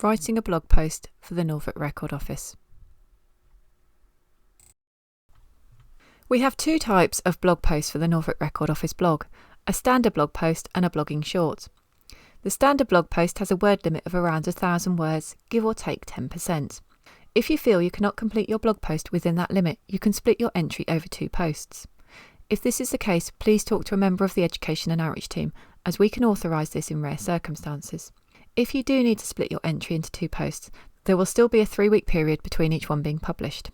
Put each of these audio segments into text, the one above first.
Writing a blog post for the Norfolk Record Office. We have two types of blog posts for the Norfolk Record Office blog, a standard blog post and a blogging short. The standard blog post has a word limit of around 1,000 words, give or take 10%. If you feel you cannot complete your blog post within that limit, you can split your entry over 2 posts. If this is the case, please talk to a member of the Education and Outreach team, as we can authorise this in rare circumstances. If you do need to split your entry into 2 posts, there will still be a 3-week period between each one being published.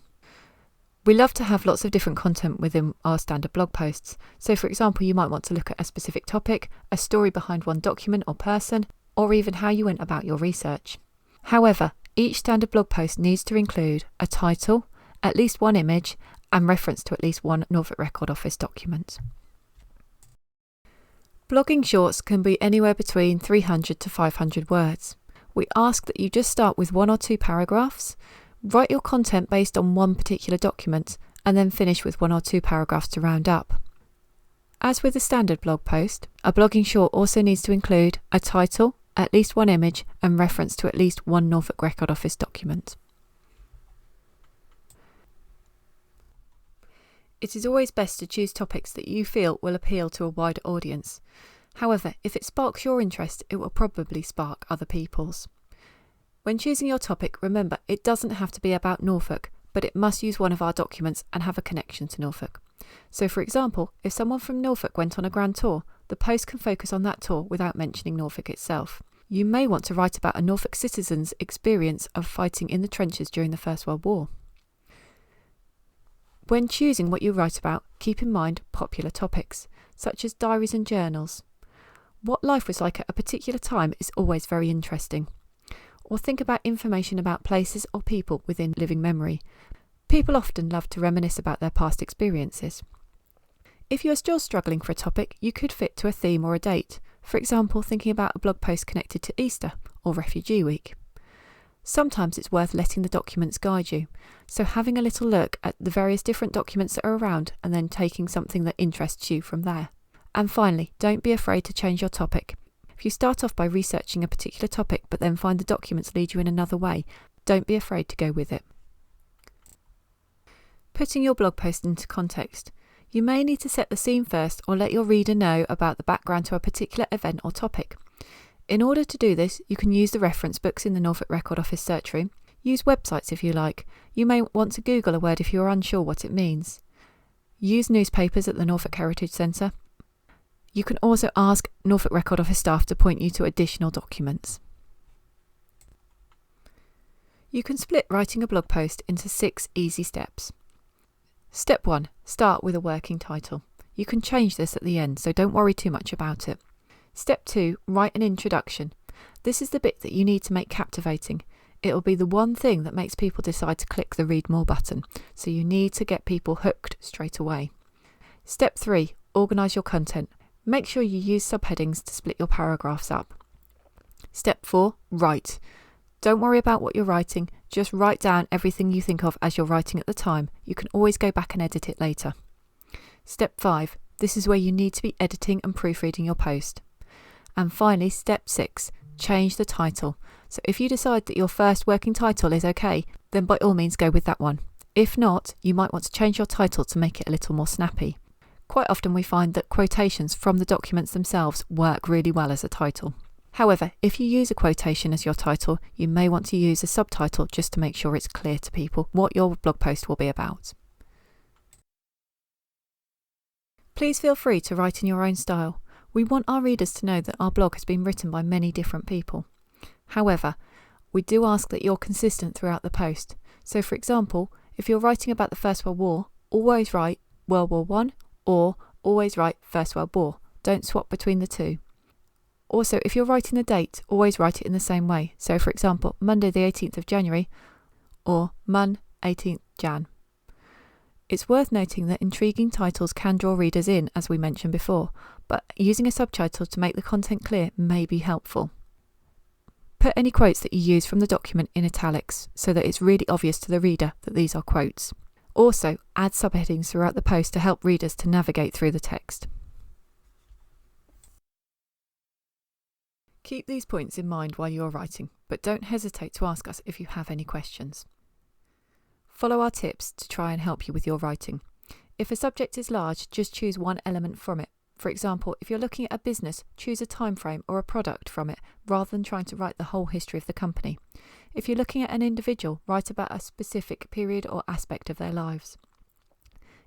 We love to have lots of different content within our standard blog posts. So for example, you might want to look at a specific topic, a story behind one document or person, or even how you went about your research. However, each standard blog post needs to include a title, at least one image, and reference to at least one Norfolk Record Office document. Blogging shorts can be anywhere between 300 to 500 words. We ask that you just start with 1 or 2 paragraphs, write your content based on one particular document, and then finish with 1 or 2 paragraphs to round up. As with a standard blog post, a blogging short also needs to include a title, at least one image, and reference to at least one Norfolk Record Office document. It is always best to choose topics that you feel will appeal to a wider audience. However, if it sparks your interest, it will probably spark other people's. When choosing your topic, remember it doesn't have to be about Norfolk, but it must use one of our documents and have a connection to Norfolk. So for example, if someone from Norfolk went on a grand tour, the post can focus on that tour without mentioning Norfolk itself. You may want to write about a Norfolk citizen's experience of fighting in the trenches during the First World War. When choosing what you write about, keep in mind popular topics, such as diaries and journals. What life was like at a particular time is always very interesting. Or think about information about places or people within living memory. People often love to reminisce about their past experiences. If you are still struggling for a topic, you could fit to a theme or a date. For example, thinking about a blog post connected to Easter or Refugee Week. Sometimes it's worth letting the documents guide you, so having a little look at the various different documents that are around and then taking something that interests you from there. And finally, don't be afraid to change your topic. If you start off by researching a particular topic but then find the documents lead you in another way, don't be afraid to go with it. Putting your blog post into context. You may need to set the scene first or let your reader know about the background to a particular event or topic. In order to do this, you can use the reference books in the Norfolk Record Office search room. Use websites if you like. You may want to Google a word if you are unsure what it means. Use newspapers at the Norfolk Heritage Centre. You can also ask Norfolk Record Office staff to point you to additional documents. You can split writing a blog post into 6 easy steps. Step 1. Start with a working title. You can change this at the end, so don't worry too much about it. Step 2. Write an introduction. This is the bit that you need to make captivating. It'll be the one thing that makes people decide to click the read more button, so you need to get people hooked straight away. Step 3. Organise your content. Make sure you use subheadings to split your paragraphs up. Step 4. Write. Don't worry about what you're writing, just write down everything you think of as you're writing at the time. You can always go back and edit it later. Step 5. This is where you need to be editing and proofreading your post. And finally, step 6, change the title. So if you decide that your first working title is okay, then by all means go with that one. If not, you might want to change your title to make it a little more snappy. Quite often we find that quotations from the documents themselves work really well as a title. However, if you use a quotation as your title, you may want to use a subtitle just to make sure it's clear to people what your blog post will be about. Please feel free to write in your own style. We want our readers to know that our blog has been written by many different people. However, we do ask that you're consistent throughout the post. So for example, if you're writing about the First World War, always write World War I or always write First World War. Don't swap between the two. Also, if you're writing the date, always write it in the same way. So for example, Monday the 18th of January or Mon 18th Jan. It's worth noting that intriguing titles can draw readers in, as we mentioned before, but using a subtitle to make the content clear may be helpful. Put any quotes that you use from the document in italics so that it's really obvious to the reader that these are quotes. Also, add subheadings throughout the post to help readers to navigate through the text. Keep these points in mind while you're writing, but but don't hesitate to ask us if you have any questions. Follow our tips to try and help you with your writing. If a subject is large, just choose one element from it. For example, if you're looking at a business, choose a time frame or a product from it, rather than trying to write the whole history of the company. If you're looking at an individual, write about a specific period or aspect of their lives.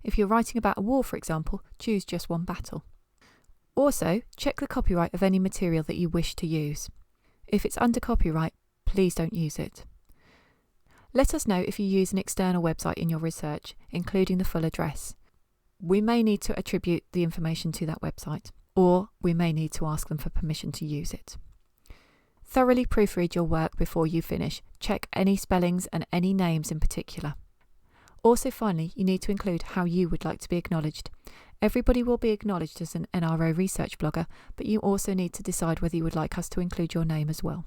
If you're writing about a war, for example, choose just one battle. Also, check the copyright of any material that you wish to use. If it's under copyright, please don't use it. Let us know if you use an external website in your research, including the full address. We may need to attribute the information to that website, or we may need to ask them for permission to use it. Thoroughly proofread your work before you finish. Check any spellings and any names in particular. Also, finally, you need to include how you would like to be acknowledged. Everybody will be acknowledged as an NRO research blogger, but you also need to decide whether you would like us to include your name as well.